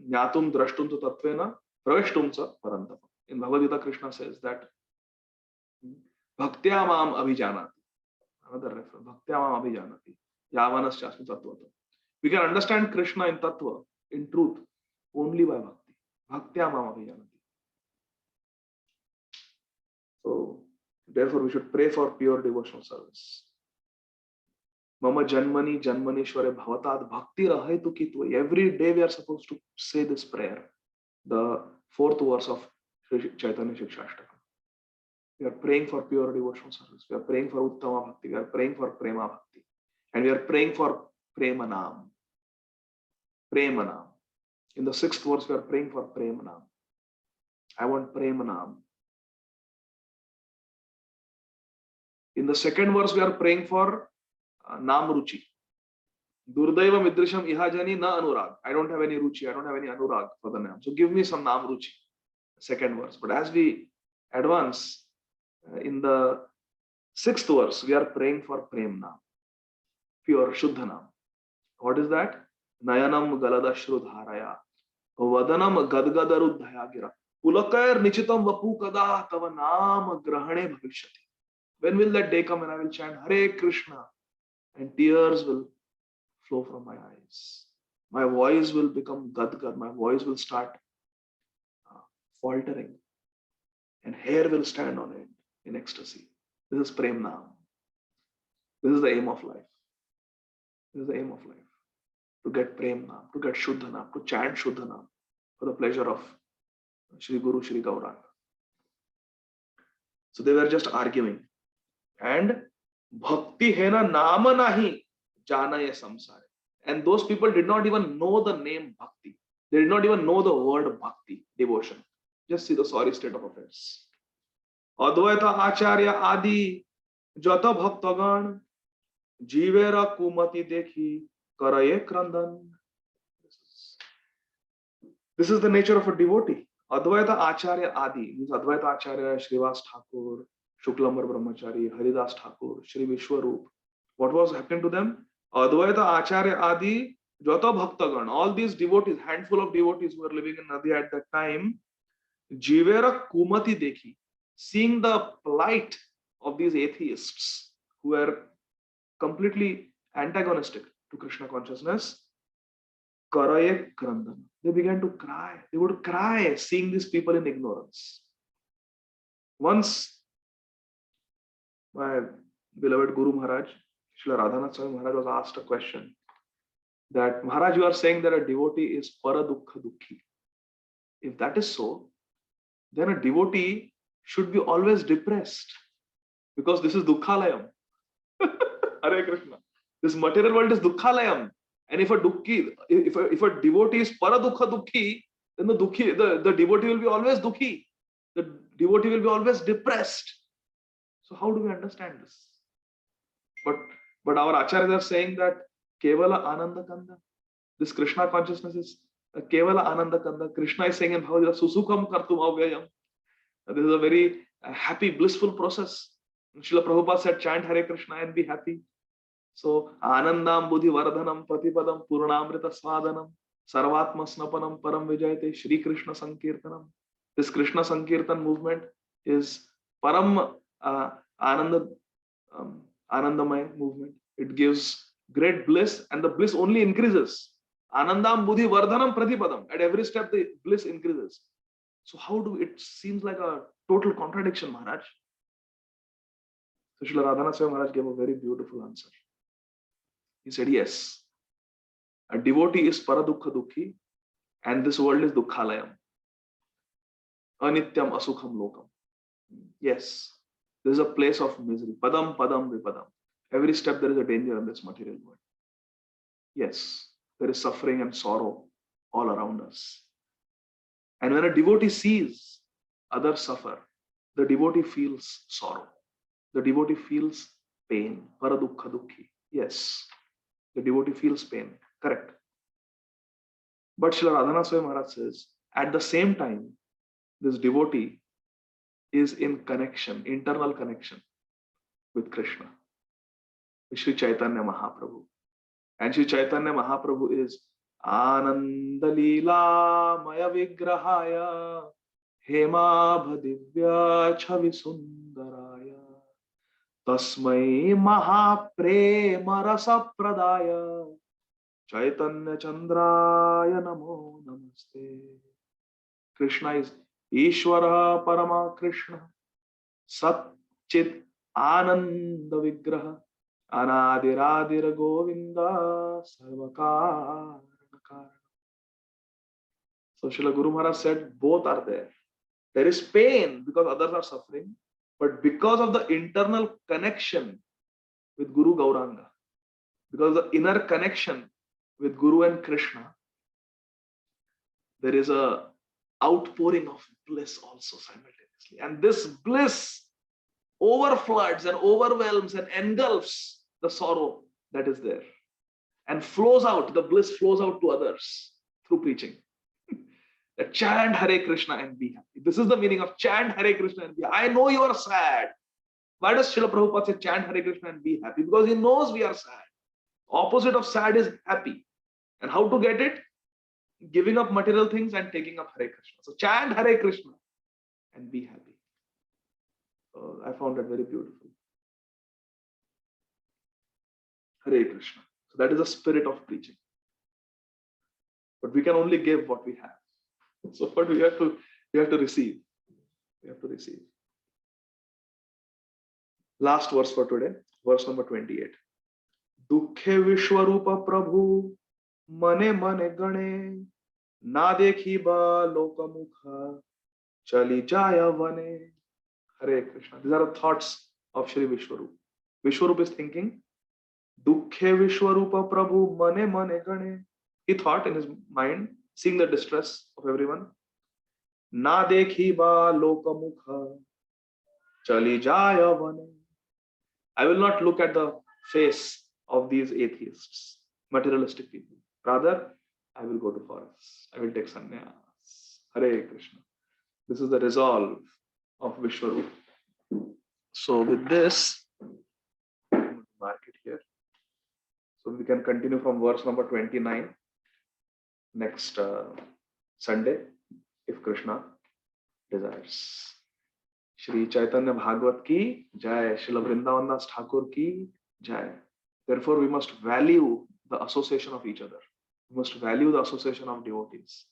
Jnatum drashtum tu tattvena praveshtum sa parantapa. In Bhagavad Gita, Krishna says that bhaktya mam abhijanati. Another reference. Bhaktya mam abhijanati. Yavanas chasmi tattvata. We can understand Krishna in tattva, in truth, only by bhakti. Bhaktya mam abhijanati. Therefore, we should pray for pure devotional service. Mama Janmani Janmanishware Bhavatad Bhakti Rahaitu Kitva. Every day we are supposed to say this prayer, the fourth verse of Sri Chaitanya Shikshastakam. We are praying for pure devotional service. We are praying for Uttama Bhakti. We are praying for Prema Bhakti. And we are praying for Premanam. Premanam. In the sixth verse, we are praying for Premanam. I want Premanam. In the second verse, we are praying for Nam Ruchi. Durdaiva Midrisham Ihajani na Anurag. I don't have any Ruchi. I don't have any Anurag for the name. So give me some Nam Ruchi. Second verse. But as we advance in the sixth verse, we are praying for Prem Nam. Pure Shuddha Nam. What is that? Nayanam Galadashru Dharaya. Vadanam Gadgadaruddhaya Gira. Pulakair Nichitam Vapu Kada Tava Nam Grahane Bhavishyati. When will that day come and I will chant Hare Krishna and tears will flow from my eyes? My voice will become gadgad. My voice will start faltering and hair will stand on it in ecstasy. This is Prem Nam. This is the aim of life. This is the aim of life. To get Prem Nam, to get Shuddha Nam, to chant Shuddha Nam for the pleasure of Shri Guru Shri Gauranga. So they were just arguing. And Bhakti Hena Nama Nahi Janaye Samsare. And those people did not even know the name Bhakti. They did not even know the word Bhakti, devotion. Just see the sorry state of affairs. Advaita Acharya Adi Jata Bhaktagan Jivera Kumati Dekhi Karaye Krandan. This is the nature of a devotee. Advaita Acharya Adi means Advaita Acharya, Srivas Thakur, Shuklambar Brahmachari, Haridas Thakur, Shri Vishwarup. What was happening to them? Advaita Acharya Adi Jata Bhaktagan. All these devotees, handful of devotees who were living in Nadia at that time, Jivera Kumati Dekhi, seeing the plight of these atheists who were completely antagonistic to Krishna consciousness, Karaye Krandan. They began to cry. They would cry seeing these people in ignorance. Once, my beloved Guru Maharaj, Srila Radhanath Swami Maharaj, was asked a question that, Maharaj, you are saying that a devotee is Paradukha Dukhi. If that is so, then a devotee should be always depressed because this is Dukkhalayam. Hare Krishna. This material world is Dukkhalayam. And if a devotee is Paradukha Dukhi, then the devotee will be always Dukhi. The devotee will be always depressed. So how do we understand this? But our acharyas are saying that Kevala Ananda Kanda. This Krishna consciousness is Kevala Ananda Kanda. Krishna is saying in Bhagavad Gita, Susukam Kartum Avyayam. This is a very happy, blissful process. Srila Prabhupada said, chant Hare Krishna and be happy. So, Anandam Buddhi Vardhanam Patipadam Purnamrita Swadanam Sarvatma Snapanam Param Vijayate Shri Krishna Sankirtanam. This Krishna Sankirtan movement is Param Anandamaya movement. It gives great bliss and the bliss only increases. Anandam Buddhi Vardhanam Pratipadam. At every step the bliss increases. So it seems like a total contradiction, Maharaj. So Srila Radhanath Swami Maharaj gave a very beautiful answer. He said, yes, a devotee is Paradukha Dukhi and this world is Dukkhalayam. Anityam Asukham Lokam. Yes, there is a place of misery. Padam Padam Vipadam. Every step there is a danger in this material world. Yes, there is suffering and sorrow all around us. And when a devotee sees others suffer, the devotee feels sorrow. The devotee feels pain. Paradukha Dukhi. Yes, the devotee feels pain. Correct. But Srila Radhanath Swami Maharaj says, at the same time, this devotee is in connection, internal connection with Krishna, with Sri Chaitanya Mahaprabhu. And Sri Chaitanya Mahaprabhu is Ananda Leela Maya Vigrahaya Hema Bhadivya Chavi Sundaraya Tasmai Mahaprema Rasa Pradaya Chaitanya Chandraya Namo Namaste. Krishna is Ishvara Parama Krishna Sat Chit Ananda Vigraha Anadirādir Govinda Sarvakaranakara. So Srila Guru Maharaj said both are there. There is pain because others are suffering, but because of the internal connection with Guru Gauranga, because of the inner connection with Guru and Krishna, there is a outpouring of bliss also simultaneously. And this bliss overfloods and overwhelms and engulfs the sorrow that is there and flows out. The bliss flows out to others through preaching. Chant Hare Krishna and be happy. This is the meaning of chant Hare Krishna and be happy. I know you are sad. Why does Srila Prabhupada say chant Hare Krishna and be happy? Because he knows we are sad. Opposite of sad is happy. And how to get it? Giving up material things and taking up Hare Krishna. So chant Hare Krishna and be happy. I found that very beautiful. Hare Krishna. So that is the spirit of preaching. But we can only give what we have. So what we have to receive. We have to receive. Last verse for today, verse number 28. Dukhe Vishwarupa Prabhu Mane Mane Gane Na Dekhi Ba Lokamukha Chali Jaya Vane. Hare Krishna. These are the thoughts of Shri Vishwarup. Vishwarup is thinking, Dukhe Vishwarupa Prabhu Mane Mane Gane. He thought in his mind, seeing the distress of everyone. Na dekhi ba lokamukha chali jaya vane. I will not look at the face of these atheists, materialistic people. Rather, I will go to forests. I will take sannyas. Hare Krishna. This is the resolve of Vishwarup. So with this, I'm going to mark it here. So we can continue from verse number 29 next Sunday, if Krishna desires. Shri Chaitanya Bhagavat ki jai, Srila Vrindavan Das Thakur ki jai. Therefore, we must value the association of each other. We must value the association of devotees.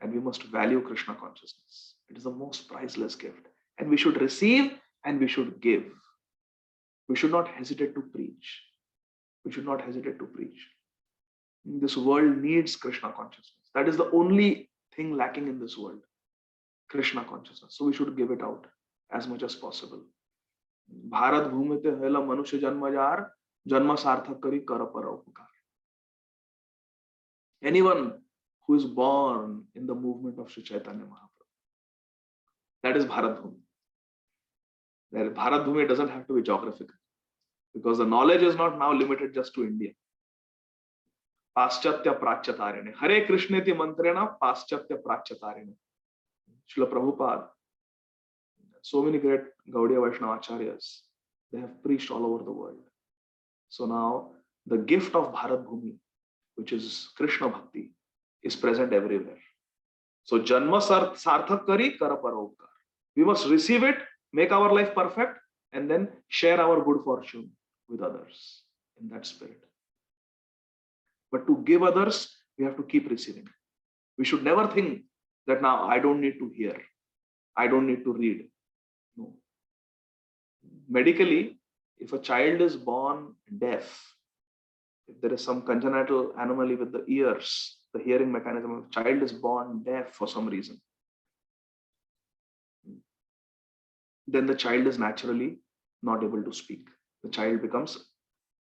And we must value Krishna consciousness. It is the most priceless gift. And we should receive and we should give. We should not hesitate to preach. We should not hesitate to preach. This world needs Krishna consciousness. That is the only thing lacking in this world. Krishna consciousness. So we should give it out as much as possible. Bharat bhumite hela manusya janma jar, janma sarthak kari kara para upakar. Anyone who is born in the movement of Sri Chaitanya Mahaprabhu, that is Bharat Bhumi. That Bharat Bhumi doesn't have to be geographical, because the knowledge is not now limited just to India. Paschatya Prachyatarine. Hare Krishneti Mantrena Paschatya Prachyatarine. Srila Prabhupada, so many great Gaudiya Vaishnava Acharyas, they have preached all over the world. So now the gift of Bharat Bhumi, which is Krishna Bhakti, is present everywhere. So Janma Sarthak Kari Kara Paropkar. We must receive it, make our life perfect, and then share our good fortune with others in that spirit. But to give others, we have to keep receiving. We should never think that now I don't need to hear, I don't need to read. No. Medically, if a child is born deaf, if there is some congenital anomaly with the ears, the hearing mechanism, if a child is born deaf for some reason, then the child is naturally not able to speak. The child becomes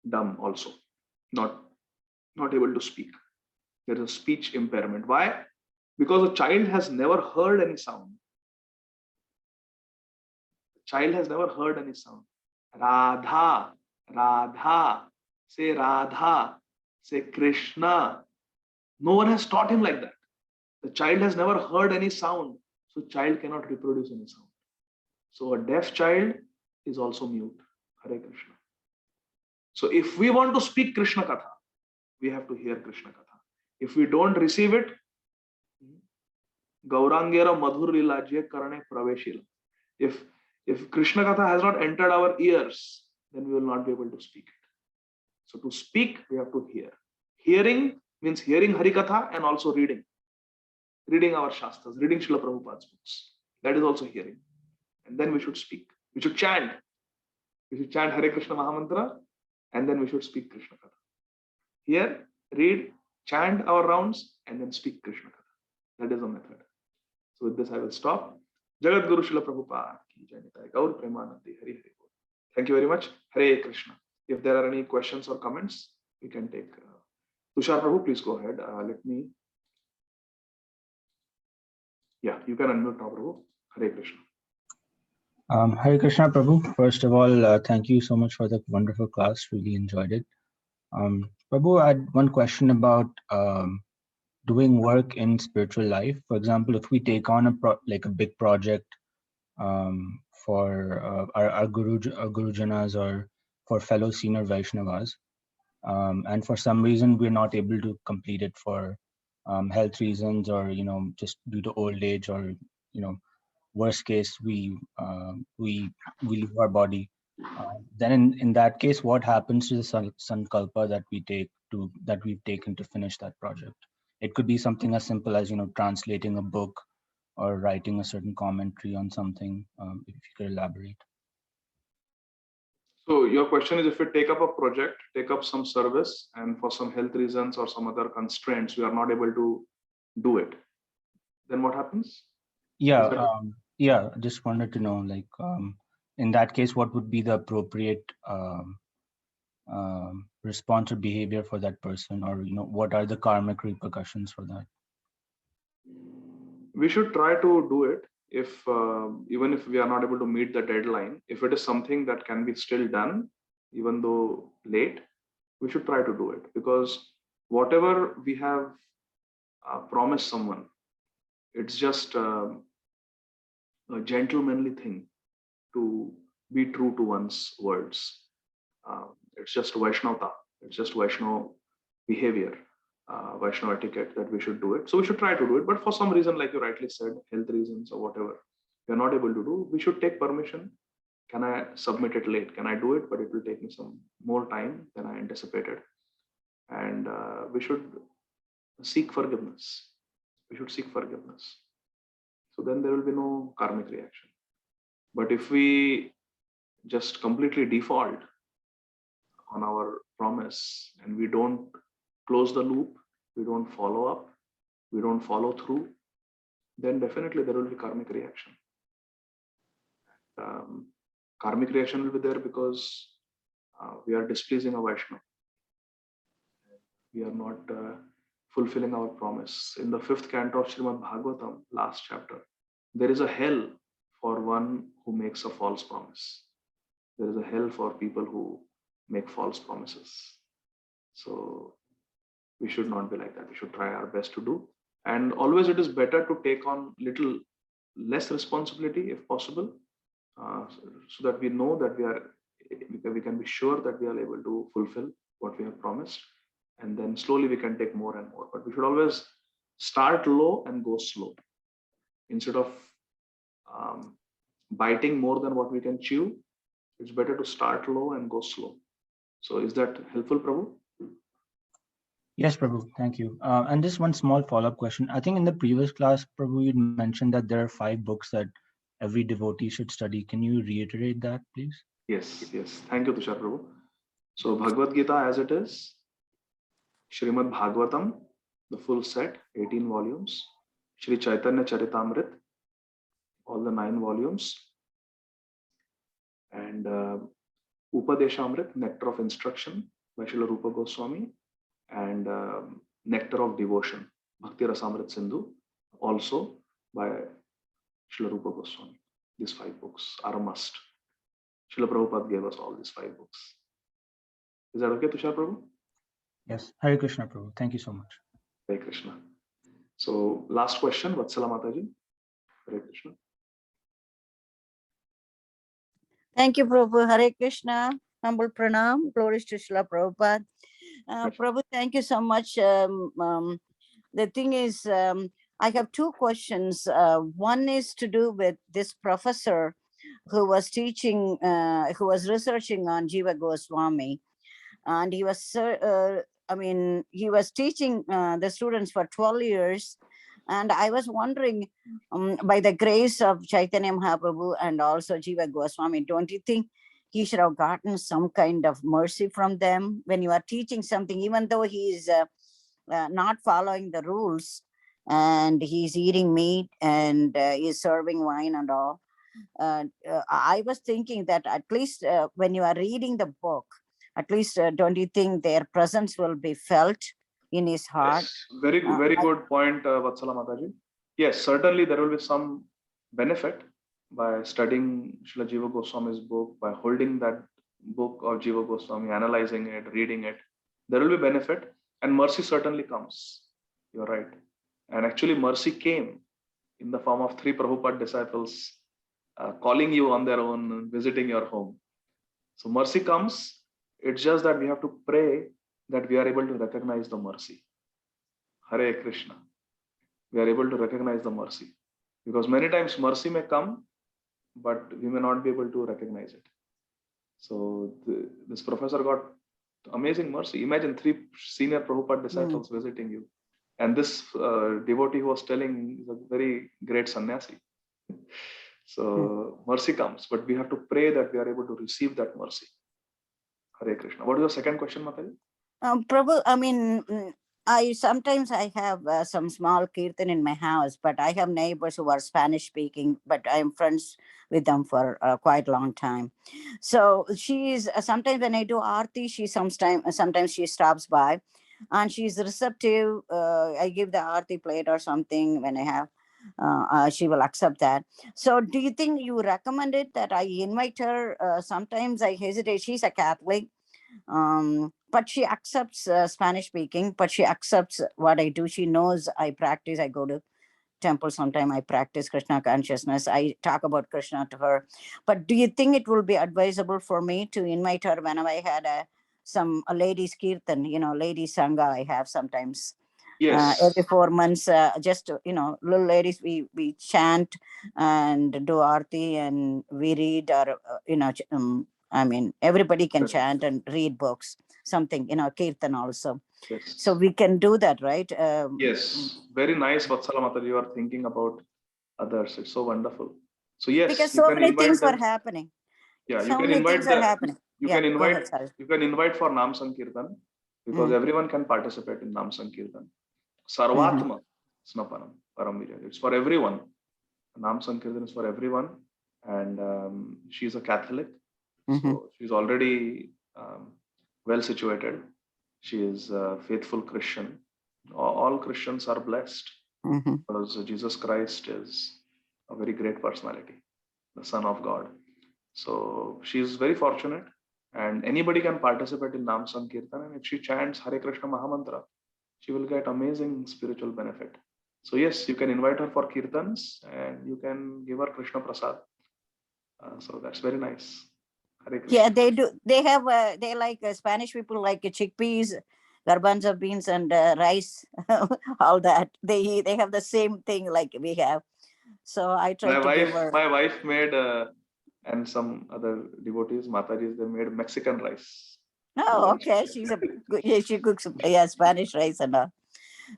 dumb also, not able to speak. There is a speech impairment. Why? Because the child has never heard any sound. The child has never heard any sound. Radha, Radha, say Radha, say Krishna. No one has taught him like that. The child has never heard any sound, so child cannot reproduce any sound. So a deaf child is also mute. Hare Krishna. So if we want to speak Krishna Katha, we have to hear Krishna Katha. If we don't receive it, Gaurangera Madhur Lila Je Karane Praveshila. If Krishna Katha has not entered our ears, then we will not be able to speak it. So to speak, we have to hear. Hearing means hearing Hari Katha and also reading. Reading our Shastras, reading Srila Prabhupada's books. That is also hearing. And then we should speak. We should chant. We should chant Hare Krishna Mahamantra and then we should speak Krishna Katha. Here, read, chant our rounds and then speak Krishna Katha. That is the method. So with this, I will stop. Jagat Guru Srila Prabhupada ki jai nitai gaur premanandi Hari Hari Bol. Thank you very much. Hare Krishna. If there are any questions or comments, we can take. Tushar Prabhu, please go ahead. Let me. Yeah, you can unmute now, Prabhu. Hare Krishna. Hare Krishna Prabhu. First of all, thank you so much for the wonderful class. Really enjoyed it. Prabhu, I had one question about doing work in spiritual life. For example, if we take on a big project for our Gurujanas or for fellow senior Vaishnavas, and for some reason we're not able to complete it for health reasons, or just due to old age, or worst case we leave our body. Then in that case, what happens to the sankalpa that we've taken to finish that project? It could be something as simple as translating a book or writing a certain commentary on something. If you could elaborate. So your question is, if we take up a project, take up some service, and for some health reasons or some other constraints, we are not able to do it, then what happens? Yeah, just wanted to know, in that case, what would be the appropriate response or behavior for that person, or what are the karmic repercussions for that? We should try to do it. If even if we are not able to meet the deadline, if it is something that can be still done, even though late, we should try to do it, because whatever we have promised someone, it's just a gentlemanly thing to be true to one's words. It's just Vaishnavata. It's just Vaishnav behavior, Vaishnav etiquette, that we should do it. So we should try to do it. But for some reason, like you rightly said, health reasons or whatever, we are not able to do, we should take permission. Can I submit it late? Can I do it? But it will take me some more time than I anticipated. And we should seek forgiveness. We should seek forgiveness. So then there will be no karmic reaction. But if we just completely default on our promise and we don't close the loop, we don't follow up, we don't follow through, then definitely there will be karmic reaction. Karmic reaction will be there because we are displeasing a Vaishnava. We are not fulfilling our promise. In the 5th canto of Srimad Bhagavatam, last chapter, there is a hell for one who makes a false promise. There is a hell for people who make false promises. So we should not be like that. We should try our best to do. And always it is better to take on little less responsibility if possible, so that we know that we can be sure that we are able to fulfill what we have promised. And then slowly we can take more and more. But we should always start low and go slow. Instead of biting more than what we can chew, it's better to start low and go slow. So is that helpful, Prabhu? Yes, Prabhu, thank you. And just one small follow-up question. I think in the previous class, Prabhu, you mentioned that there are 5 books that every devotee should study. Can you reiterate that, please? Yes. Thank you, Tushar Prabhu. So Bhagavad Gita as it is, Srimad Bhagavatam, the full set, 18 volumes, Sri Chaitanya Charitamrit, all the 9 volumes, and Upadeshamrit, Nectar of Instruction by Srila Rupa Goswami, and Nectar of Devotion, Bhakti Rasamrit Sindhu, also by Srila Rupa Goswami. These 5 books are a must. Srila Prabhupada gave us all these 5 books. Is that okay, Tushar Prabhu? Yes. Hare Krishna, Prabhu. Thank you so much. Hare Krishna. So last question, Vatsala Mataji. Hare Krishna. Thank you, Prabhu. Hare Krishna. Humble pranam. Glories to Srila Prabhupada. Prabhu, thank you so much. The thing is, I have 2 questions. One is to do with this professor who was teaching, who was researching on Jiva Goswami. And he was, he was teaching the students for 12 years. And I was wondering, by the grace of Chaitanya Mahaprabhu and also Jiva Goswami, don't you think he should have gotten some kind of mercy from them when you are teaching something, even though he is not following the rules and he's eating meat and is serving wine and all. I was thinking that at least when you are reading the book, at least don't you think their presence will be felt in his heart? Yes, very good point, Vatsala Mataji. Yes, certainly there will be some benefit by studying Srila Jiva Goswami's book, by holding that book of Jiva Goswami, analyzing it, reading it. There will be benefit, and mercy certainly comes. You're right. And actually, mercy came in the form of 3 Prabhupada disciples calling you on their own, visiting your home. So mercy comes. It's just that we have to pray that we are able to recognize the mercy. Hare Krishna. We are able to recognize the mercy. Because many times mercy may come, but we may not be able to recognize it. So this professor got amazing mercy. Imagine 3 senior Prabhupada disciples visiting you. And this devotee who was telling is a very great sannyasi. So mercy comes, but we have to pray that we are able to receive that mercy. Hare Krishna. What is your second question, Mataji? Prabhu, I mean, I sometimes I have some small kirtan in my house, but I have neighbors who are Spanish speaking, but I am friends with them for quite a long time. So she is sometimes when I do aarti, she sometimes she stops by, and she's receptive. I give the aarti plate or something when I have. She will accept that. So do you think you recommend it that I invite her? Sometimes I hesitate. She's a Catholic. But she accepts Spanish speaking, but she accepts what I do. She knows I practice. I go to temple sometime. I practice Krishna consciousness. I talk about Krishna to her. But do you think it will be advisable for me to invite her whenever I had a ladies kirtan, ladies sangha I have sometimes? Yes. Every 4 months, just little ladies, we chant and do aarti and we read, or I mean, everybody can chant and read books, something, kirtan also. Yes. So we can do that, right? Yes. Very nice, Vatsala Mataji. You are thinking about others. It's so wonderful. So yes, because you so can many invite things them. are happening. Yeah, So you can many invite things are happening. You Yeah, can go ahead, invite. sorry. You can invite for Nam Sankirtan because everyone can participate in Nam Sankirtan. Sarvatma Snapanam Paramvirya. It's for everyone. Nam Sankirtan is for everyone, and she's a Catholic, so she's already well situated. She is a faithful Christian. All Christians are blessed because Jesus Christ is a very great personality, the Son of God. So she's very fortunate, and anybody can participate in Nam Sankirtan. And if she chants Hare Krishna Mahamantra, she will get amazing spiritual benefit. So yes, you can invite her for kirtans and you can give her Krishna Prasad. So that's very nice. Hare Krishna. Yeah, they do. They have. They like Spanish people like chickpeas, garbanzo beans, and rice. All that they have the same thing like we have. So I try to give her. My wife made and some other devotees, Matajis, they made Mexican rice. Oh, okay. She's a good. Yeah, she cooks Spanish rice and all.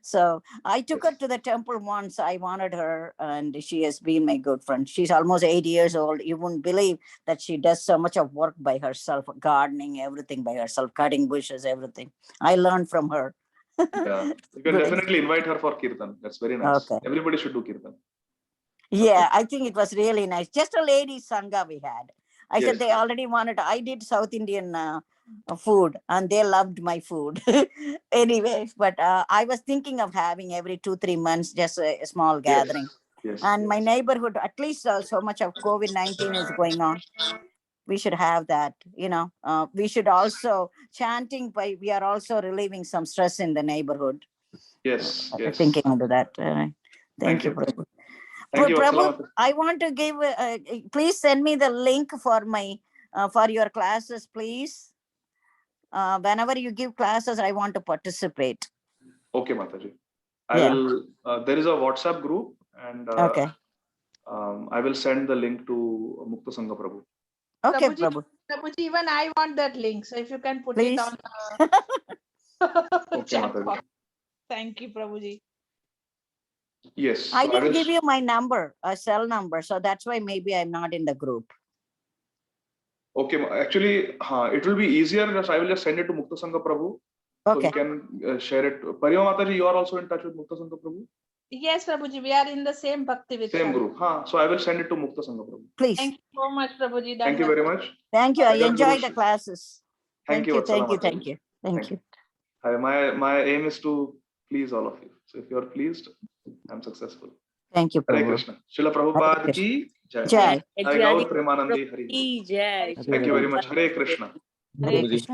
So I took her to the temple once. I wanted her, and she has been my good friend. She's almost 80 years old. You wouldn't believe that she does so much of work by herself, gardening, everything by herself, cutting bushes, everything. I learned from her. Yeah, you can definitely invite her for kirtan. That's very nice. Okay. Everybody should do kirtan. Yeah, I think it was really nice. Just a lady sangha we had. I said they already wanted. I did South Indian food, and they loved my food. Anyway, but I was thinking of having every 2-3 months just a small gathering. Yes. And my neighborhood, at least so much of COVID-19 is going on. We should have that. We should also chanting. We are also relieving some stress in the neighborhood. Yes. Thinking into that. Thank you, Prabhu. Prabhu, I want to give. Please send me the link for my for your classes, please. Whenever you give classes, I want to participate. Okay, Mataji. I will. There is a WhatsApp group, and okay. I will send the link to Mukta Sangha Prabhu. Okay, Prabhu. Prabhuji, even I want that link. So if you can put please. it on Okay, chat Mataji. box. Thank you, Prabhuji. Yes. I didn't give you my number, a cell number. So that's why maybe I'm not in the group. Okay, actually, it will be easier. I will just send it to Mukta Sangha Prabhu, so he Okay. can share it. Parima Mataji, you are also in touch with Mukta Sangha Prabhu? Yes, Prabhuji, we are in the same Bhakti Vichar. Same group. So I will send it to Mukta Sangha Prabhu. Please. Thank you so much, Prabhuji. Thank you very much. Thank you. I Jagat enjoy Guru the Shri- classes. Thank you, Thank you. Vatsala Thank Mataji. you. Thank Thank you. Hi, my aim is to please all of you. So if you are pleased, I'm successful. Thank you, Hare Prabhu. Krishna. Srila Hare Prabhupada Krishna. ki jai. Jai. Hare Gaur Premanandi Hari. Jai. Thank you very much. Hare Krishna. Hare Krishna.